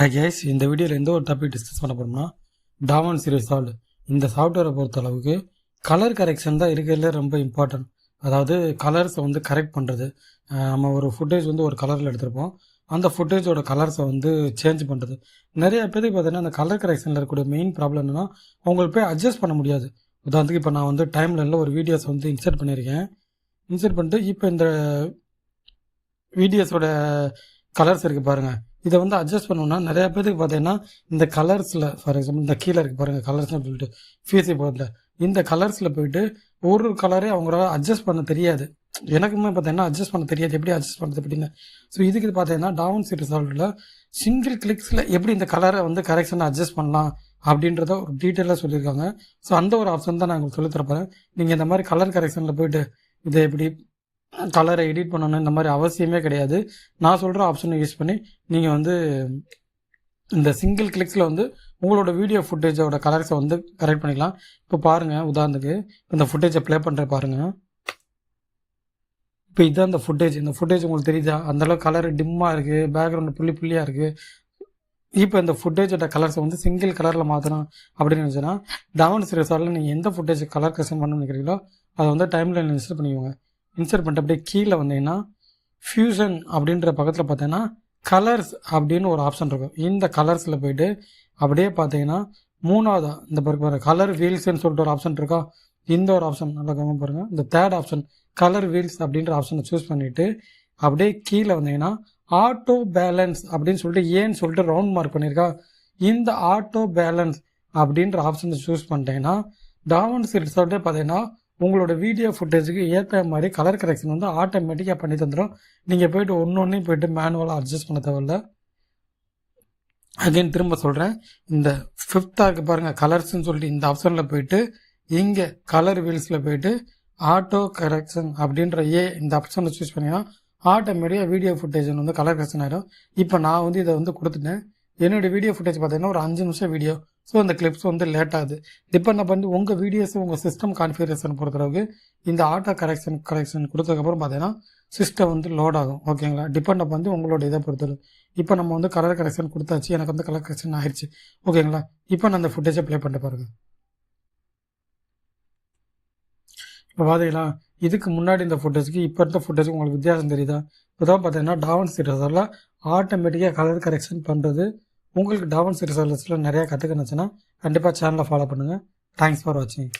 Guys இந்த வீடியோவில் எந்த ஒரு டாபிக் டிஸ்கஸ் பண்ண போறோம்னா DaVinci Resolve. இந்த சாஃப்ட்வேரை பொறுத்த அளவுக்கு கலர் கரெக்ஷன் தான் இருக்கிறதுல ரொம்ப இம்பார்ட்டன்ட். அதாவது கலர்ஸை வந்து கரெக்ட் பண்ணுறது. நம்ம ஒரு ஃபுட்டேஜ் வந்து ஒரு கலரில் எடுத்திருப்போம், அந்த ஃபுட்டேஜோட கலர்ஸை வந்து சேஞ்ச் பண்ணுறது. நிறைய பேருக்கு பார்த்தீங்கன்னா அந்த கலர் கரெக்ஷனில் இருக்கக்கூடிய மெயின் ப்ராப்ளம் என்னன்னா அவங்களுக்கு போய் அட்ஜஸ்ட் பண்ண முடியாது. உதாரணத்துக்கு இப்போ நான் வந்து டைம்லைனில் ஒரு வீடியோஸ் வந்து இன்சர்ட் பண்ணியிருக்கேன். இன்சர்ட் பண்ணிட்டு இப்போ இந்த வீடியோஸோட கலர்ஸ் இருக்குது பாருங்கள், இதை வந்து அட்ஜஸ்ட் பண்ணணும்னா நிறைய பேருக்கு பார்த்தீங்கன்னா இந்த கலர்ஸில் ஃபார் எக்ஸாம்பிள் இந்த கீழே இருக்குது பாருங்கள் கலர்ஸ்னு சொல்லிட்டு ஃபீஸி போர்டில் இந்த கலர்ஸில் போயிட்டு ஒரு கலரே அவங்களால அட்ஜஸ்ட் பண்ண தெரியாது. எனக்குமே பார்த்தீங்கன்னா அட்ஜஸ்ட் பண்ண தெரியாது, எப்படி அட்ஜஸ்ட் பண்ணுறது அப்படின்னு. ஸோ இதுக்கு பார்த்தீங்கன்னா DaVinci Resolve சிங்கிள் கிளிக்ஸில் எப்படி இந்த கலரை வந்து கரெக்ஷனை அட்ஜஸ்ட் பண்ணலாம் அப்படின்றத ஒரு டீட்டெயிலாக சொல்லியிருக்காங்க. ஸோ அந்த ஒரு ஆப்ஷன் தான் நான் உங்களுக்கு சொல்லித்தரப்போகிறேன். நீங்கள் இந்த மாதிரி கலர் கரெக்ஷனில் போயிட்டு இதை எப்படி கலரை எடிட் பண்ணணும் இந்த மாதிரி அவசியமே கிடையாது. நான் சொல்கிற ஆப்ஷனை யூஸ் பண்ணி நீங்கள் வந்து இந்த சிங்கிள் கிளிக்ஸில் வந்து உங்களோட வீடியோ ஃபுட்டேஜோட கலர்ஸை வந்து கரெக்ட் பண்ணிக்கலாம். இப்போ பாருங்கள், உதாரணத்துக்கு இந்த ஃபுட்டேஜை ப்ளே பண்ணுற பாருங்கள். இப்போ இதுதான் இந்த ஃபுட்டேஜ். இந்த ஃபுட்டேஜ் உங்களுக்கு தெரியுதா? அந்தளவுக்கு கலர் டிம்மாக இருக்குது, பேக்ரவுண்டு புள்ளியாக இருக்குது. இப்போ இந்த ஃபுட்டேஜோட கலர்ஸை வந்து சிங்கிள் கலரில் மாற்றணும் அப்படின்னு நினச்சோன்னா DaVinci Resolve நீங்கள் எந்த ஃபுட்டேஜ் கலர் கரெக்ஷன் பண்ணணும்னு நினைக்கிறீங்களோ அதை வந்து டைம்லைன் இன்ஸ்டால் பண்ணிக்கோங்க. இன்சர்ட் பண்ணிட்டு அப்படியே கீழே வந்தீங்கன்னா ஃபியூஷன் அப்படின்ற பக்கத்தில் பார்த்தீங்கன்னா கலர்ஸ் அப்படின்னு ஒரு ஆப்ஷன் இருக்கும். இந்த கலர்ஸில் போயிட்டு அப்படியே பார்த்தீங்கன்னா மூணாவதா இந்த பாருங்க கலர் வீல்ஸ்ன்னு சொல்லிட்டு ஒரு ஆப்ஷன் இருக்கா. இந்த ஒரு ஆப்ஷன் நல்லா கவனம் பாருங்கள். இந்த தேர்ட் ஆப்ஷன் கலர் வீல்ஸ் அப்படின்ற ஆப்ஷனை சூஸ் பண்ணிவிட்டு அப்படியே கீழே வந்தீங்கன்னா ஆட்டோ பேலன்ஸ் அப்படின்னு சொல்லிட்டு ஏன்னு சொல்லிட்டு ரவுண்ட் மார்க் பண்ணியிருக்கா. இந்த ஆட்டோ பேலன்ஸ் அப்படின்ற ஆப்ஷனை சூஸ் பண்ணிட்டீங்கன்னா DaVinci Resolve பார்த்தீங்கன்னா உங்களோட வீடியோ ஃபுட்டேஜுக்கு ஏற்ற மாதிரி கலர் கரெக்ஷன் வந்து ஆட்டோமேட்டிக்காக பண்ணி தந்துடும். நீங்கள் போய்ட்டு ஒன்று போய்ட்டு மேனுவலாக அட்ஜஸ்ட் பண்ண தேவையில்ல. அகைன் திரும்ப சொல்கிறேன், இந்த ஃபிஃப்த்தாக பாருங்கள் கலர்ஸ்ன்னு சொல்லிட்டு இந்த ஆப்ஷனில் போயிட்டு இங்கே கலர் வீல்ஸில் போயிட்டு ஆட்டோ கரெக்ஷன் அப்படின்ற இந்த ஆப்ஷனை சூஸ் பண்ணிங்கன்னா ஆட்டோமேட்டிக்காக வீடியோ ஃபுட்டேஜ் வந்து கலர் கரெக்ஷன் ஆகிடும். இப்போ நான் வந்து இதை வந்து கொடுத்துட்டேன். என்னுடைய வீடியோ ஃபுட்டேஜ் பார்த்தீங்கன்னா ஒரு 5 நிமிஷம் வீடியோ. ஸோ அந்த கிளிப்ஸ் வந்து லேட் ஆகுது. டிபெண்ட் பண்ணி உங்கள் வீடியோஸ் உங்கள் சிஸ்டம் கான்ஃபிகரேஷன் பொறுத்தளவுக்கு இந்த ஆட்டோ கரெக்ஷன் கொடுத்ததுக்கப்புறம் பார்த்தீங்கன்னா சிஸ்டம் வந்து லோட் ஆகும். ஓகேங்களா? டிபெண்ட் பண்ணி உங்களோட இதை பொறுத்தளவு. இப்போ நம்ம வந்து கலர் கரெக்ஷன் கொடுத்தாச்சு, எனக்கு வந்து கலர் கரெக்ஷன் ஆயிடுச்சு. ஓகேங்களா? இப்போ நான் அந்த ஃபுட்டேஜை ப்ளே பண்ணிட்டு பாருங்க. இப்போ பார்த்தீங்களா, இதுக்கு முன்னாடி இந்த ஃபுட்டேஜுக்கு இப்போ இருந்த ஃபுட்டேஜுக்கு உங்களுக்கு வித்தியாசம் தெரியுதா? இப்போதான் பார்த்தீங்கன்னா DaVinci Resolve ஆட்டோமேட்டிக்காக கலர் கரெக்ஷன் பண்ணுறது. உங்களுக்கு DaVinci Resolve நிறையா கற்றுக்கணுச்சுன்னா கண்டிப்பாக சேனலை ஃபாலோ பண்ணுங்கள். தேங்க்ஸ் ஃபார் வாட்சிங்.